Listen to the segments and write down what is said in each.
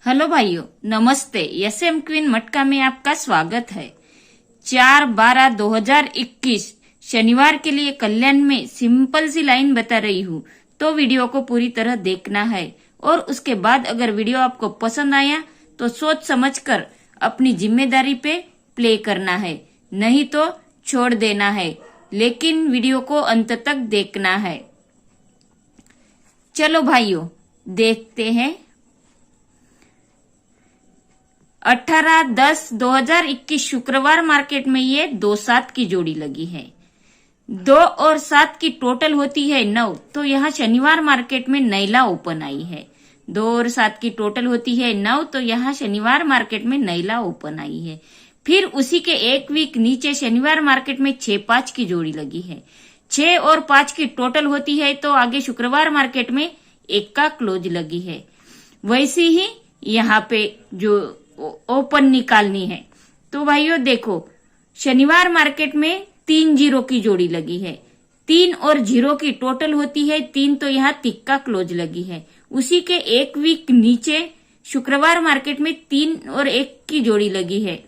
Hello भाइयों, नमस्ते। SM queen मटका में आपका स्वागत है। 4/12/2021 शनिवार के लिए कल्याण में सिंपल सी लाइन बता रही हूँ, तो वीडियो को पूरी तरह देखना है और उसके बाद अगर वीडियो आपको पसंद आया तो सोच समझकर अपनी जिम्मेदारी पे प्ले करना है, नहीं तो छोड़ देना है, लेकिन वीडियो को अंत तक देखना है। चलो भाइयों, देखते हैं। 18/10/2021 शुक्रवार मार्केट में ये 2-7 की जोड़ी लगी है। 2 और 7 की टोटल होती है 9, तो यहाँ शनिवार मार्केट में नैला ओपन आई है। 2 और 7 की टोटल होती है 9, तो यहाँ शनिवार मार्केट में नैला ओपन आई है। फिर उसी के एक वीक नीचे शनिवार मार्केट में 6-5 की जोड़ी लगी है। 6 और 5 की टोटल होती है, तो आगे शुक्रवार मार्केट में 1 का क्लोज लगी है। वैसी ही यहाँ पे जो ओपन निकालनी है, तो भाइयों देखो, शनिवार मार्केट में 3 0 की जोड़ी लगी है। 3 और 0 की टोटल होती है 3, तो यहाँ तिक्का क्लोज लगी है। उसी के एक वीक नीचे शुक्रवार मार्केट में 3 और 1 की जोड़ी लगी है।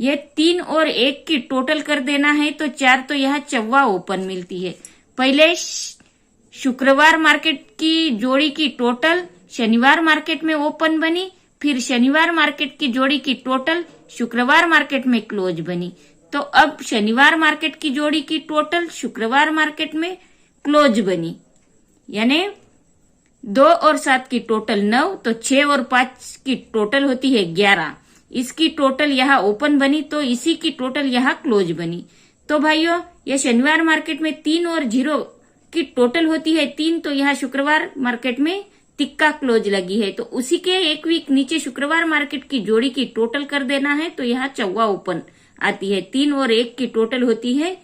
ये 3 और 1 की टोटल कर देना है तो 4, तो यहाँ चौवा ओपन मिलती है। पहले शुक्रवार मार्केट की जोड़ी की टोटल शनिवार मार्केट में ओपन बनी, फिर शनिवार मार्केट की जोड़ी की टोटल शुक्रवार मार्केट में क्लोज बनी। तो अब शनिवार मार्केट की जोड़ी की टोटल शुक्रवार मार्केट में क्लोज बनी, यानी 2 और 7 की टोटल 9, तो 6 और 5 की टोटल होती है 11। इसकी टोटल यहाँ ओपन बनी, तो इसी की टोटल यहाँ क्लोज बनी। तो भाइयों, यह शनिवार मार्केट में 3 और 0 की टोटल होती है 3, तो यहाँ शुक्रवार मार्केट में तिक्का क्लोज लगी है। तो उसी के एक वीक नीचे शुक्रवार मार्केट की जोड़ी की टोटल कर देना है, तो यहाँ चौवा ओपन आती है। 3 और 1 की टोटल होती है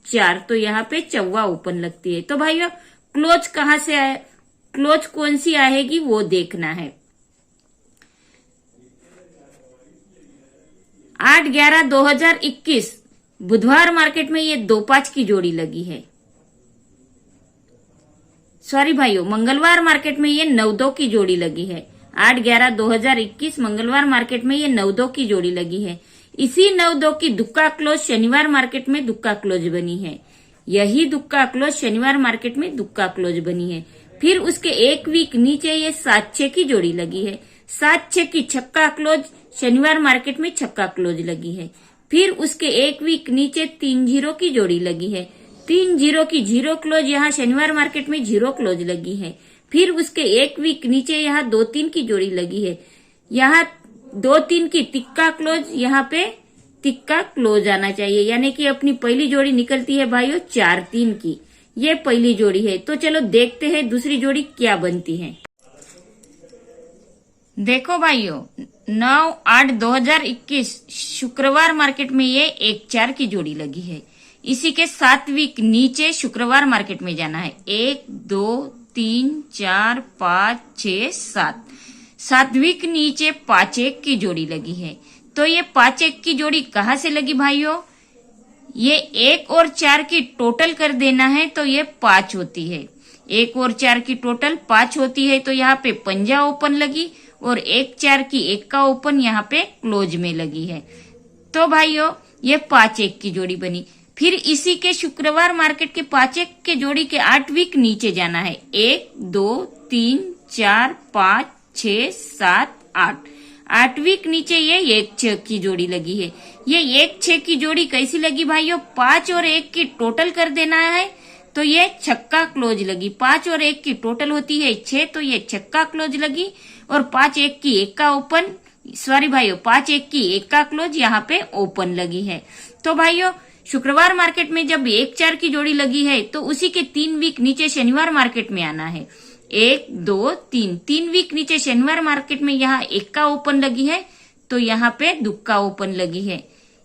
4, तो यहाँ पे चौवा ओपन लगती है। तो भाइयों, क्लोज कहाँ से आए, क्लोज कौन सी आएगी वो देखना है। 8/11/2021 बुधवार मार्केट में ये 2-5 की जोड़ी लगी है। सॉरी भाइयों, मंगलवार मार्केट में ये 9-2 की जोड़ी लगी है। 8/11/2021 मंगलवार मार्केट में ये 9-2 की जोड़ी लगी है। इसी 9-2 की दुक्का क्लोज शनिवार मार्केट में दुक्का क्लोज बनी है। यही दुक्का क्लोज शनिवार मार्केट में दुक्का क्लोज बनी है। फिर उसके एक वीक नीचे ये 7-6 की जोड़ी लगी है। 7-6 की छक्का क्लोज शनिवार मार्केट में छक्का क्लोज लगी है। फिर उसके एक वीक नीचे 3 0 की जोड़ी लगी है। 3 0 की 0 क्लोज यहाँ शनिवार मार्केट में 0 क्लोज लगी है। फिर उसके एक वीक नीचे यहाँ 2-3 की जोड़ी लगी है। यहाँ 2-3 की तिक्का क्लोज, यहाँ पे तिक्का क्लोज आना चाहिए, यानी कि अपनी पहली जोड़ी निकलती है भाइयों 4-3 की। ये पहली जोड़ी है। तो चलो देखते हैं दूसरी जोड़ी क्या बनती है। देखो भाइयों, 9/8/2021 शुक्रवार मार्केट में ये 1-4 की जोड़ी लगी है। इसी के 7 वीक नीचे शुक्रवार मार्केट में जाना है। 1 2 3 4 5 6 7 7 वीक नीचे 5-1 की जोड़ी लगी है। तो ये 5-1 की जोड़ी कहाँ से लगी भाइयों, ये 1 और 4 की टोटल कर देना है, तो ये 5 होती है। 1 और 4 की टोटल 5 होती है, तो यहाँ पे पंजा ओपन लगी और 1-4 की 1 का ओपन यहाँ पे क्लोज में लगी है। तो भाइयों, ये 5-1 की जोड़ी बनी। फिर इसी के शुक्रवार मार्केट के 5-1 के जोड़ी के 8 वीक नीचे जाना है। 1 2 3 4 5 6 7 8 8 वीक नीचे ये 1-6 की जोड़ी लगी है। ये 1-6 की जोड़ी कैसी लगी भाइयों, 5 और 1 की टोटल कर देना है, तो ये छक्का क्लोज लगी। 5 और 1 की टोटल होती है 6, तो ये छक्का क्लोज लगी। और 5-1 की 1 का ओपन, सॉरी भाइयों, 5-1 की 1 का क्लोज यहाँ पे ओपन लगी है। तो भाइयों, शुक्रवार मार्केट में जब 1-4 की जोड़ी लगी है, तो उसी के 3 वीक नीचे शनिवार मार्केट में आना है। 1 2 3 वीक नीचे शनिवार मार्केट में यहाँ 1 का ओपन लगी है, तो यहाँ पे दुक्का ओपन लगी है।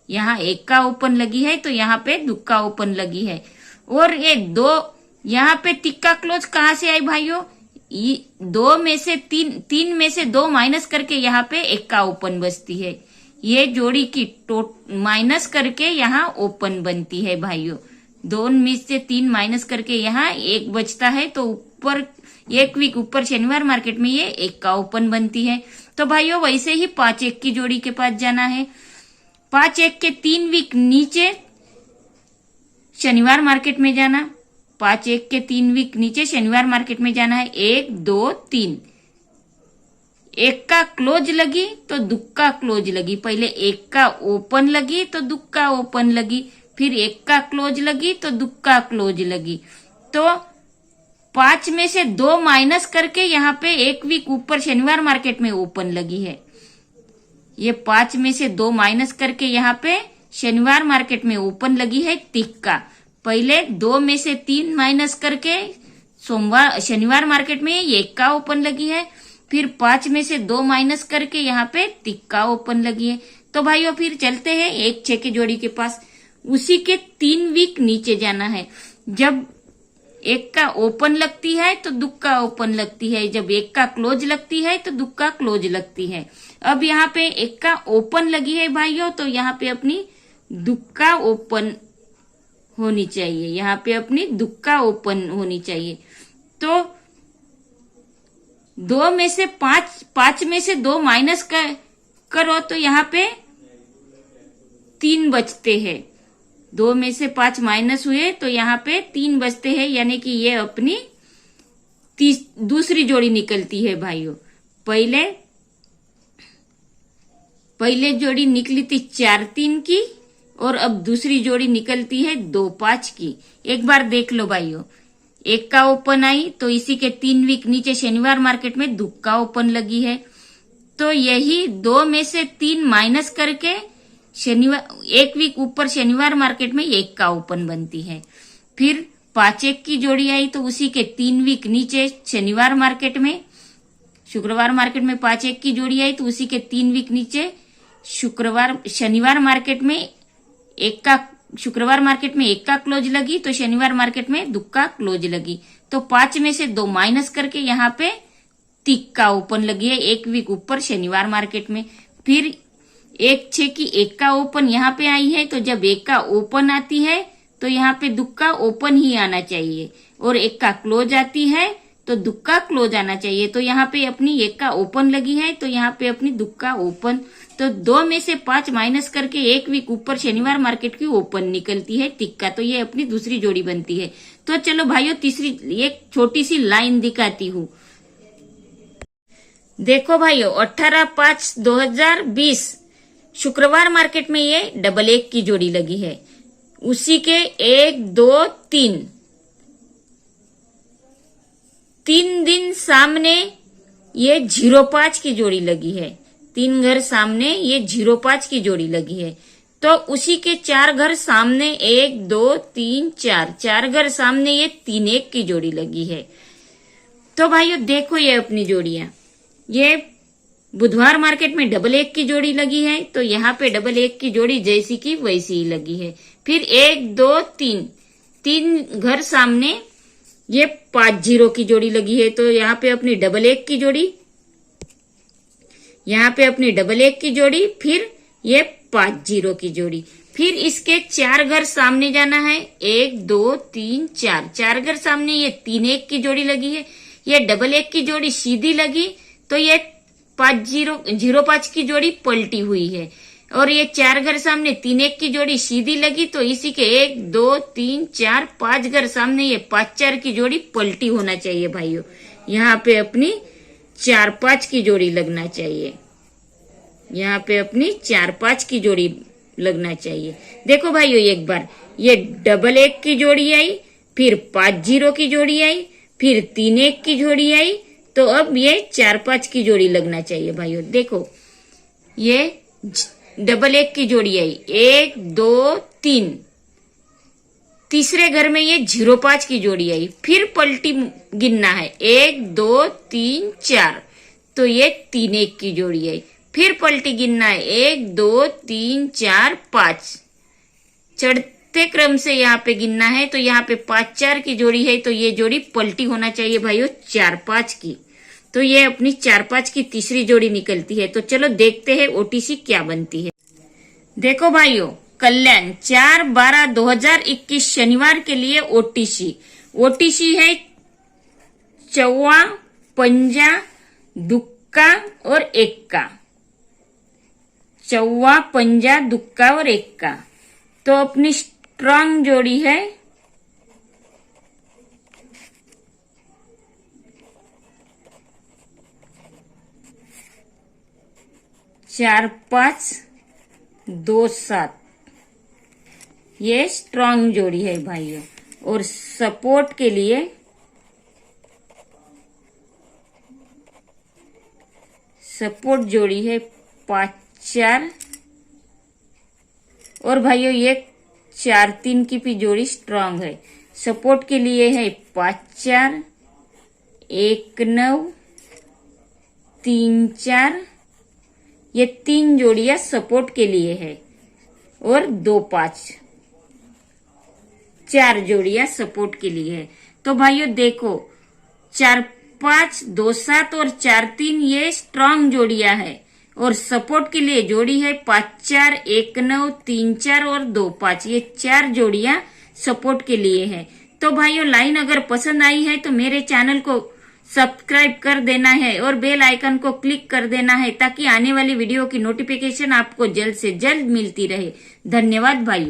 यहाँ 1 का ओपन लगी है, तो यहाँ पे दुक्का ओपन लगी है। और ये 2 यहाँ पे तिक्का क्लोज कहाँ से आई भाइयों, 2 में से 3 में से 2 माइनस करके यहाँ पे 1 का ओपन बचती है। ये जोड़ी की माइनस करके यहाँ ओपन बनती है भाइयों। 2 में से 3 माइनस करके यहाँ 1 बचता है, तो ऊपर एक वीक ऊपर शनिवार मार्केट में ये 1 का ओपन बनती है। तो भाइयों वैसे ही 5-1 की जोड़ी के पास जाना है। 5-1 के 3 वीक नीचे शनिवार मार्केट में जाना। 5-1 के 3 वीक नीचे शनिवार मार्केट में जाना है। 1, 2, 3, एक का क्लोज लगी तो दुक्का क्लोज लगी। पहले एक का ओपन लगी तो दुक्का ओपन लगी, फिर एक का क्लोज लगी तो दुक्का क्लोज लगी। तो 5 में से 2 माइनस करके यहाँ पे 1 वीक ऊपर शनिवार मार्केट में ओपन लगी है। ये 5 में से 2 माइनस करके यहाँ पे शनिवार मार्केट में ओपन लगी है तिक्का। पहले 2 में से 3 माइनस करके शनिवार मार्केट में 1 का ओपन लगी है, फिर 5 में से 2 माइनस करके यहाँ पे तिक्का ओपन लगी है। तो भाइयों फिर चलते हैं 1-6 की जोड़ी के पास। उसी के 3 वीक नीचे जाना है। जब 1 का ओपन लगती है तो दुक्का ओपन लगती है, जब 1 का क्लोज लगती है तो दुक्का क्लोज लगती है। अब यहाँ पे 1 का ओपन लगी है भाइयों, तो यहाँ पे अपनी दुक्का ओपन होनी चाहिए। यहाँ पे अपनी दुक्का ओपन होनी चाहिए। तो 2 में से 5 में से 2 माइनस करो तो यहाँ पे 3 बचते हैं। 2 में से 5 माइनस हुए तो यहाँ पे 3 बचते हैं, यानी कि ये अपनी दूसरी जोड़ी निकलती है भाइयों। पहले जोड़ी निकली थी 4-3 की और अब दूसरी जोड़ी निकलती है 2-5 की। एक बार देख लो भाइयों, 1 का ओपन आई तो इसी के 3 वीक नीचे शनिवार मार्केट में दुक्का ओपन लगी है। तो यही 2 में से 3 माइनस करके शनिवार 1 वीक ऊपर शनिवार मार्केट में 1 का ओपन बनती है। फिर 5-1 की जोड़ी आई तो उसी के 3 वीक नीचे शनिवार मार्केट में शुक्रवार मार्केट में 5-1 की जोड़ी आई तो उसी के 3 वीक नीचे शनिवार मार्केट में 1 का क्लोज लगी तो शनिवार मार्केट में दुक्का क्लोज लगी। तो 5 में से 2 माइनस करके यहाँ पे तिक्का ओपन लगी है 1 वीक ऊपर शनिवार मार्केट में। फिर 1-6 की 1 का ओपन यहाँ पे आई है, तो जब 1 का ओपन आती है तो यहाँ पे दुक्का ओपन ही आना चाहिए, और 1 का क्लोज आती है तो दुक्का क्लोज आना चाहिए। तो यहाँ पे अपनी 1 का ओपन लगी है तो यहाँ पे अपनी दुक्का ओपन। तो 2 में से 5 माइनस करके 1 वीक ऊपर शनिवार मार्केट की ओपन निकलती है तिक्का। तो ये अपनी दूसरी जोड़ी बनती है। तो चलो भाइयों तीसरी एक छोटी सी लाइन दिखाती हूँ। देखो भाइयों 18/5/2020 शुक्रवार मार्केट में ये 1-1 की जोड़ी लगी है। उसी के 1, 2, 3 दिन सामने ये 0-5 की जोड़ी लगी है। 3 घर सामने ये 0-5 की जोड़ी लगी है। तो उसी के 4 घर सामने 1, 2, 3, 4 घर सामने ये 3-1 की जोड़ी लगी है। तो भाइयों देखो ये अपनी जोड़ियां, ये बुधवार मार्केट में 1-1 की जोड़ी लगी है तो यहाँ पे 1-1 की जोड़ी जैसी की वैसी ही लगी है। फिर 1, 2, 3 घर सामने ये 5-0 की जोड़ी लगी है तो यहाँ पे अपनी 1-1 की जोड़ी, यहाँ पे अपनी 1-1 की जोड़ी, फिर ये 5-0 की जोड़ी। फिर इसके 4 घर सामने जाना है 1, 2, 3, 4 घर सामने ये 3-1 की जोड़ी लगी है। ये 1-1 की जोड़ी सीधी लगी तो ये 0-5 की जोड़ी पलटी हुई है, और ये 4 घर सामने 3-1 की जोड़ी सीधी लगी तो इसी के 1, 2, 3, 4, 5 घर सामने ये 5-4 की जोड़ी पलटी होना चाहिए भाइयों। यहाँ पे अपनी 4-5 की जोड़ी लगना चाहिए, यहाँ पे अपनी 4-5 की जोड़ी लगना चाहिए। देखो भाइयों एक बार ये 1-1 की जोड़ी आई, फिर 5-0 की जोड़ी आई, फिर 3-1 की जोड़ी आई, तो अब ये 4-5 की जोड़ी लगना चाहिए भाइयों। देखो ये 1-1 की जोड़ी आई 1, 2, 3, तीसरे घर में ये 0-5 की जोड़ी आई, फिर पलटी गिनना है 1, 2, 3, 4, तो ये 3-1 की जोड़ी आई, फिर पलटी गिनना है 1, 2, 3, 4, 5, चढ़ते क्रम से यहाँ पे गिनना है तो यहाँ पे 5-4 की जोड़ी है तो ये जोड़ी पलटी होना चाहिए भाइयों 4-5 की। तो ये अपनी 4-5 की तीसरी जोड़ी निकलती है। तो चलो देखते हैं ओटीसी क्या बनती है। देखो भाइयों कल्याण 4/12/2021 शनिवार के लिए ओटीसी है चौवा, पंजा, दुक्का, दुक्का और एक्का, चौवा, पंजा, दुक्का और एक्का। तो अपनी स्ट्रांग जोड़ी है 4 5 2 7। ये स्ट्रांग जोड़ी है भाइयों। और सपोर्ट के लिए सपोर्ट जोड़ी है 5 4। और भाइयों ये 4 3 की भी जोड़ी स्ट्रांग है। सपोर्ट के लिए है 5 4 1 9 3 4। ये 3 जोड़ियां सपोर्ट के लिए है और 2 5, 4 जोड़ियां सपोर्ट के लिए है। तो भाइयों देखो 4 5 2 7 और 4 3 ये स्ट्रांग जोड़ियां है और सपोर्ट के लिए जोड़ी है 5 4 1 9 3 4 और 2 5। ये 4 जोड़ियां सपोर्ट के लिए है। तो भाइयों लाइन अगर पसंद आई है तो मेरे चैनल को सब्सक्राइब कर देना है और बेल आइकन को क्लिक कर देना है ताकि आने वाली वीडियो की नोटिफिकेशन आपको जल्द से जल्द मिलती रहे। धन्यवाद भाई।